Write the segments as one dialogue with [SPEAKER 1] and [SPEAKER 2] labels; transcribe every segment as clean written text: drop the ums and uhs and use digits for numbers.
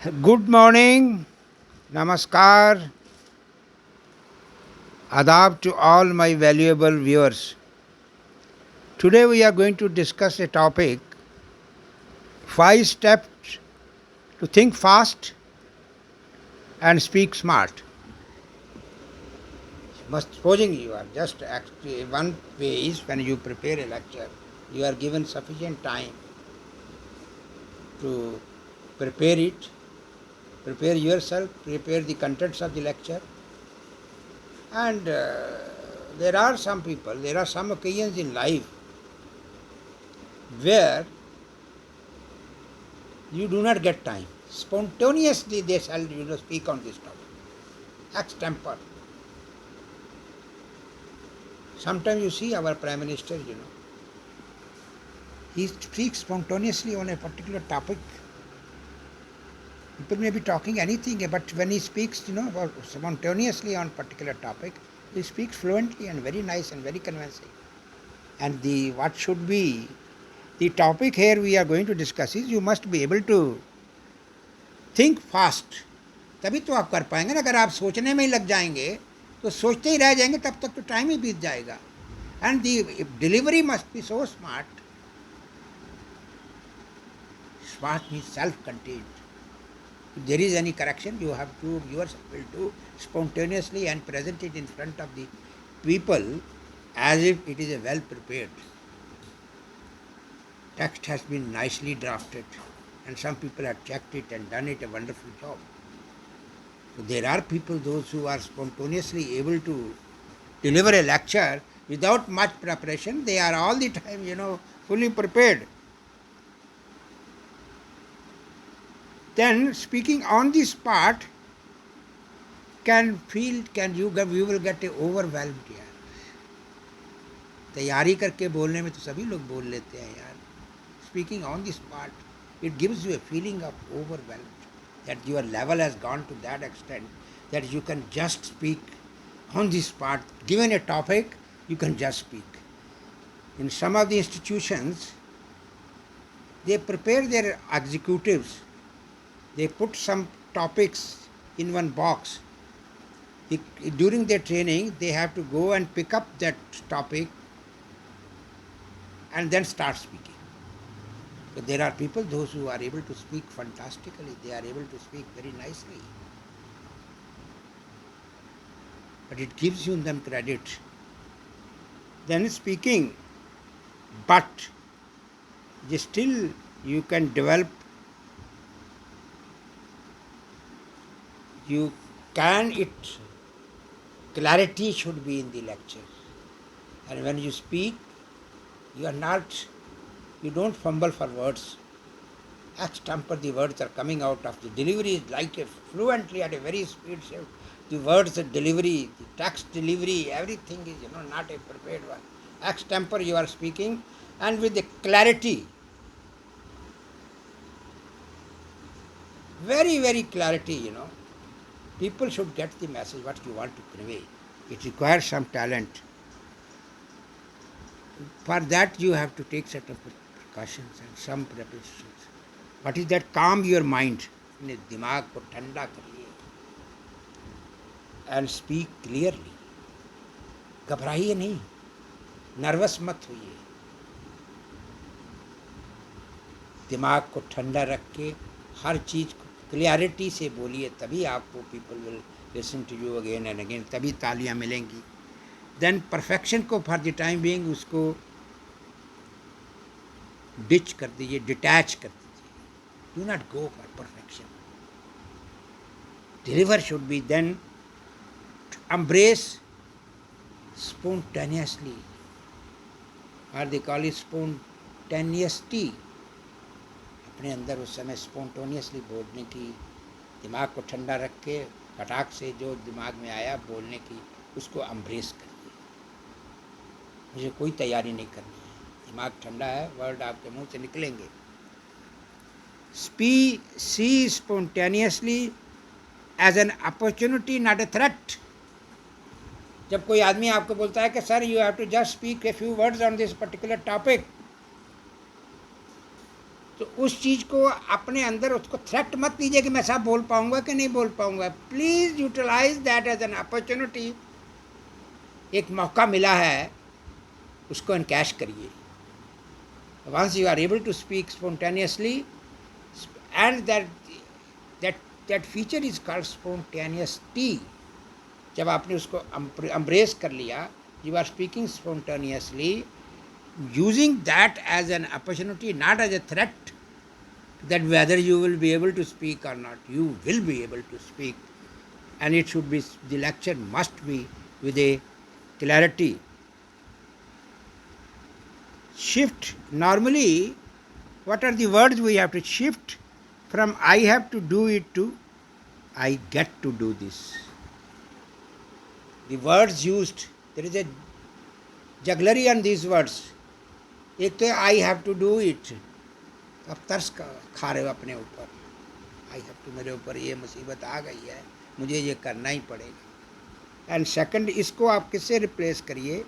[SPEAKER 1] Good morning, namaskar, adab to all my valuable viewers. Today we are going to discuss a topic 5 steps to think fast and speak smart. Supposing you are just actually one way is when you prepare a lecture, you are given sufficient time to prepare it, prepare yourself, prepare the contents of the lecture, and there are some people, there are some occasions in life where you do not get time. Spontaneously they shall speak on this topic. Extemper. Sometimes you see our Prime Minister, he speaks spontaneously on a particular topic. People may be talking anything, but when he speaks, about spontaneously on particular topic, he speaks fluently and very nice and very convincing. And the what should be the topic here we are going to discuss is you must be able to think fast. तभी तो आप कर पाएंगे ना. अगर आप सोचने में ही लग जाएंगे तो सोचते ही रह जाएंगे, तब तक तो टाइम ही बीत जाएगा. And the delivery must be so smart. Smart means self contained. If there is any correction, you have to yourself will do spontaneously and present it in front of the people as if it is a well prepared. Text has been nicely drafted, and some people have checked it and done it a wonderful job. So there are people, those who are spontaneously able to deliver a lecture without much preparation. They are all the time, fully prepared. Then speaking on the spot you will get overwhelmed यार. तैयारी करके बोलने में तो सभी लोग बोल लेते हैं यार. Speaking on the spot, it gives you a feeling of overwhelmed, that your level has gone to that extent that you can just speak on the spot. Given a topic, you can just speak. In some of the institutions, they prepare their executives. They put some topics in one box. During their training, they have to go and pick up that topic and then start speaking. So there are people, those who are able to speak fantastically, they are able to speak very nicely. But it gives you them credit. Then speaking, but still you can develop, clarity should be in the lecture. And when you speak, you don't fumble for words. Extemper, the words are coming out of the delivery is like a fluently at a very speed shift. The words, the delivery, the text delivery, everything is not a prepared one. Extemper you are speaking, and with the clarity, very very clarity. People should get the message what you want to convey. It requires some talent. For that you have to take certain precautions and some preparations. What is that? Calm your mind. अपने दिमाग को ठंडा करिए and speak clearly. घबराइए नहीं, nervous मत होइए. दिमाग को ठंडा रख के हर चीज़ को क्लियरिटी से बोलिए, तभी आपको people will listen to you again and again, तभी तालियां मिलेंगी. देन परफेक्शन को फॉर द टाइम बीइंग उसको डिच कर दीजिए, डिटैच कर दीजिए. Do not go for perfection. Deliver should be then embrace spontaneously, or they call it spontaneity. अपने अंदर उस समय स्पॉन्टेनियसली बोलने की, दिमाग को ठंडा रख के फटाक से जो दिमाग में आया बोलने की, उसको एम्ब्रेस करिए. मुझे कोई तैयारी नहीं करनी है, दिमाग ठंडा है, वर्ड आपके मुंह से निकलेंगे. See spontaneously as an opportunity, not a threat. जब कोई आदमी आपको बोलता है कि sir you have to just speak a few words on this particular topic, तो उस चीज़ को अपने अंदर उसको थ्रेट मत लीजिए कि मैं सब बोल पाऊंगा कि नहीं बोल पाऊंगा. Please utilize that as an opportunity. एक मौका मिला है, उसको इनकैश करिए. Once you are able to speak spontaneously, and that that feature is called spontaneity. जब आपने उसको एम्ब्रेस कर लिया, you are speaking spontaneously, using that as an opportunity, not as a threat that whether you will be able to speak or not. You will be able to speak, and it should be, the lecture must be with a clarity. Shift. Normally, what are the words we have to shift from I have to do it to I get to do this? The words used, there is a jugglery on these words. एक तो I have to do it, अब तरस खा रहे हो अपने ऊपर. आई have to, मेरे ऊपर ये मुसीबत आ गई है, मुझे ये करना ही पड़ेगा. एंड सेकंड, इसको आप किससे रिप्लेस करिए?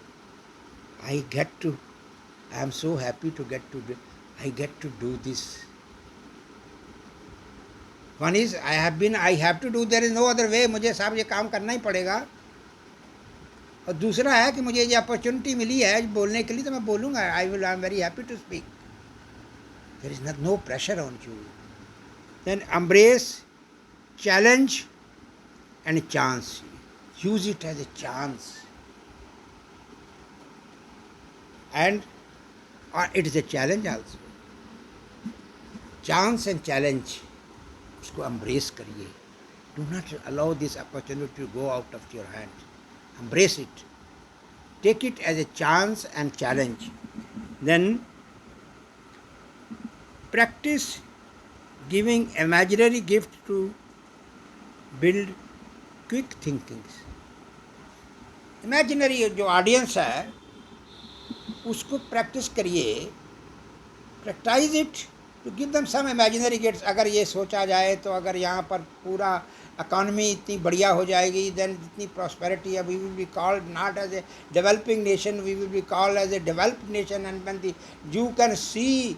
[SPEAKER 1] I get to, I am so happy to get to, I get to do this. One is I have to do, there is no other way, मुझे साहब ये काम करना ही पड़ेगा. और दूसरा है कि मुझे ये अपॉर्चुनिटी मिली है बोलने के लिए, तो मैं बोलूँगा. I am very happy to speak. There is no pressure on you. Then embrace challenge and chance. Use it as a chance, and it is a challenge also. Chance and challenge, उसको embrace करिए. Do not allow this opportunity to go out of your hand. Embrace it. Take it as a chance and challenge. Then practice giving imaginary gift to build quick thinking. Imaginary जो audience है, उसको practice करिए. Practice it to give them some imaginary gifts. अगर ये सोचा जाए तो अगर यहाँ पर पूरा इकॉनमी इतनी बढ़िया हो जाएगी, देन इतनी प्रॉस्पेरिटी है, we will be called not as a developing nation, we will be called as a developed nation. And when you can see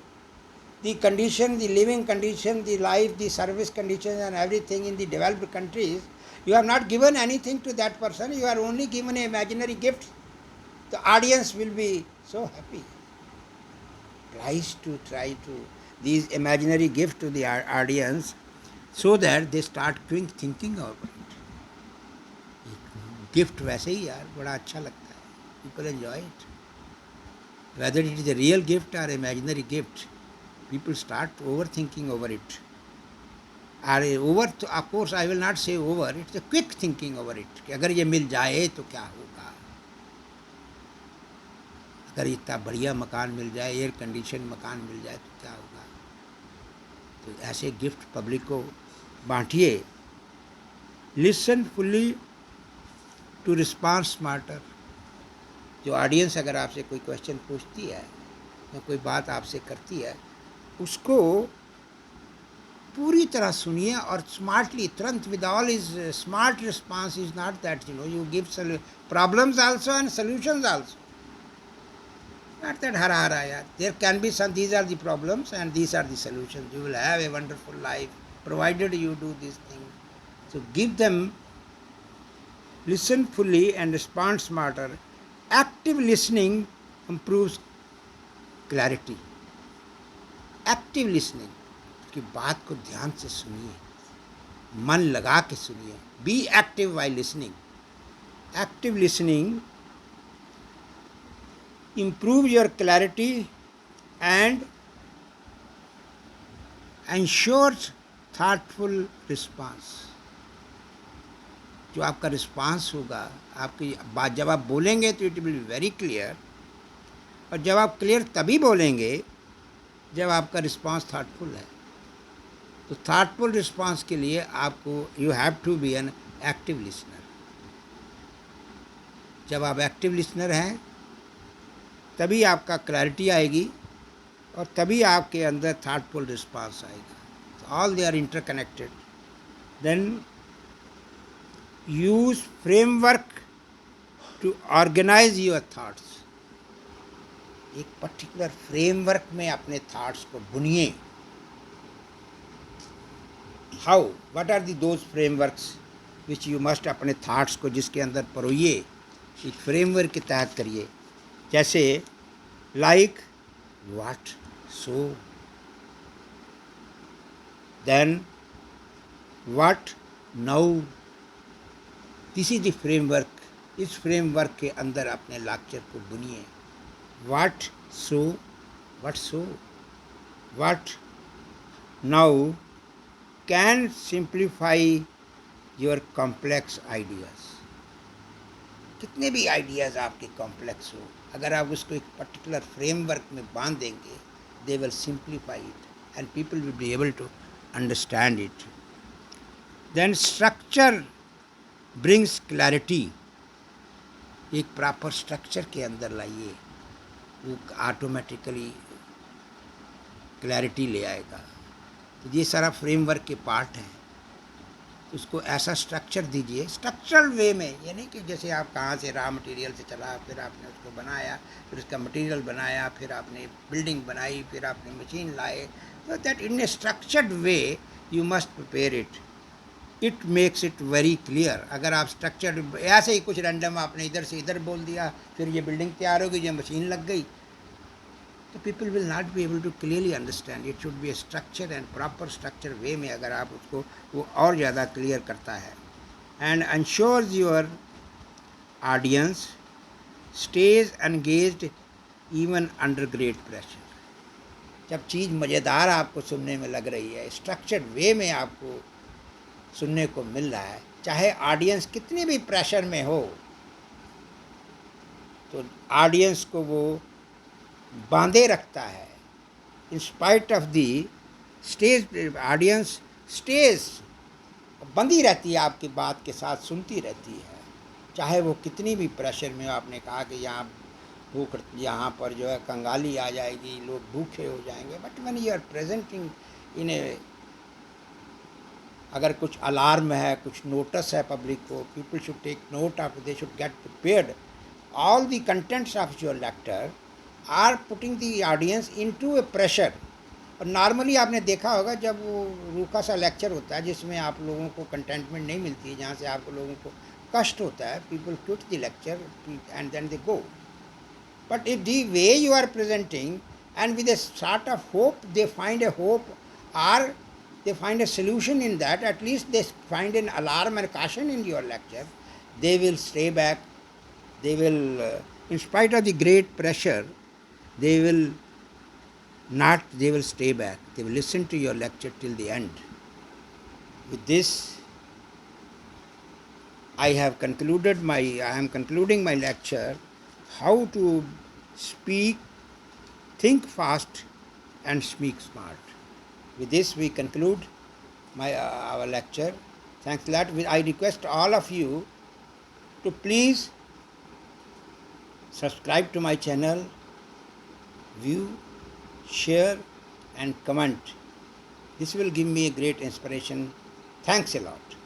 [SPEAKER 1] the condition, the living condition, the life, the service conditions and everything in the developed countries, you have not given anything to that person, you are only given an imaginary gift. The audience will be so happy. Try to these imaginary gift to the audience, so that they start thinking about it. Gift वैसे ही यार बड़ा अच्छा लगता है. People enjoy it. Whether it is a real gift or imaginary gift, people start overthinking over it. Of course, I will not say over, it's a quick thinking over it. कि अगर ये मिल जाए तो क्या होगा, अगर इतना बढ़िया मकान मिल जाए, एयर कंडीशन मकान मिल जाए तो क्या होगा. तो ऐसे गिफ्ट पब्लिक को बांटिए. Listen fully to respond smarter. जो ऑडियंस अगर आपसे कोई क्वेश्चन पूछती है या कोई बात आपसे करती है, उसको पूरी तरह सुनिए और स्मार्टली, तुरंत. With all is smart response is not that you give problems also and solutions also. Not that hara yaar. There can be some, these are the problems and these are the solutions. You will have a wonderful life provided you do these things. So give them, listen fully and respond smarter. Active listening improves clarity. Active listening, की बात को ध्यान से सुनिए, मन लगा के सुनिए. Be active while listening. Active listening improve your clarity and ensures thoughtful response. जो आपका रिस्पांस होगा, आपकी बात जब आप बोलेंगे तो it will be very clear, और जब आप क्लियर तभी बोलेंगे जब आपका रिस्पांस थाटफुल है. तो थाटफुल रिस्पांस के लिए आपको you have to be an active listener. जब आप एक्टिव लिसनर हैं तभी आपका क्लैरिटी आएगी और तभी आपके अंदर थाटफुल रिस्पांस आएगा. All they are interconnected. Then use framework to organize your thoughts. एक पर्टिकुलर फ्रेमवर्क में अपने थाट्स को बुनिए. How what are the those frameworks which you must अपने थाट्स को जिसके अंदर परोइए, एक फ्रेमवर्क के तहत करिए, जैसे like what so, then what now, this is the framework. इस फ्रेमवर्क के अंदर अपने लेक्चर को बुनिए। What so, what so, what now can simplify your complex ideas. कितने भी आइडियाज़ आपके कॉम्प्लेक्स हो, अगर आप उसको एक पर्टिकुलर फ्रेमवर्क में बांध देंगे, they will simplify it and people will be able to understand it. Then structure brings clarity. एक प्रॉपर स्ट्रक्चर के अंदर लाइए, वो ऑटोमेटिकली क्लैरिटी ले आएगा। तो ये सारा फ्रेमवर्क के पार्ट हैं। उसको ऐसा स्ट्रक्चर दीजिए, स्ट्रक्चरल वे में, ये नहीं कि जैसे आप कहाँ से रॉ मटेरियल से चला, फिर आपने उसको बनाया, फिर उसका मटेरियल बनाया, फिर आपने बिल्डिंग बनाई, फिर आपने मशीन लाए। तो that in A structured way you must prepare it, it makes it very clear. अगर आप स्ट्रक्चर्ड ऐसे ही कुछ रैंडम आपने इधर से इधर बोल दिया, फिर ये बिल्डिंग तैयार हो गई, ये मशीन लग गई, तो people will not be able to clearly understand. It should be a structure and proper structure way में अगर आप उसको, वो और ज़्यादा क्लियर करता है। And ensures your audience stays engaged even under great pressure. जब चीज़ मज़ेदार आपको सुनने में लग रही है, स्ट्रक्चर्ड वे में आपको सुनने को मिल रहा है, चाहे ऑडियंस कितने भी प्रेशर में हो, तो ऑडियंस को वो बांधे रखता है। In spite of the stage, audience stage बंधी रहती है, आपकी बात के साथ सुनती रहती है, चाहे वो कितनी भी प्रेशर में हो। आपने कहा कि यहाँ भूख, यहाँ पर जो है कंगाली आ जाएगी, लोग भूखे हो जाएंगे, but when you are presenting in a, अगर कुछ अलार्म है, कुछ नोटिस है पब्लिक को, people should take note of, they should get prepared. All the contents of your lecture are putting the audience into a pressure. और normally आपने देखा होगा जब वो रूखा सा लेक्चर होता है जिसमें आप लोगों को कंटेंटमेंट नहीं मिलती है, जहाँ से आपको लोगों को कष्ट होता है, people quit the lecture and then they go. But if the way you are presenting and with a sort of hope, they find a hope, or they find a solution in that, at least they find an alarm and caution in your lecture, they will stay back, they will, in spite of the great pressure, they will not, they will stay back, they will listen to your lecture till the end. With this, I am concluding my lecture, how to speak, think fast and speak smart. With this we conclude our lecture. Thanks a lot. I request all of you to please subscribe to my channel, view, share and comment. This will give me a great inspiration. Thanks a lot.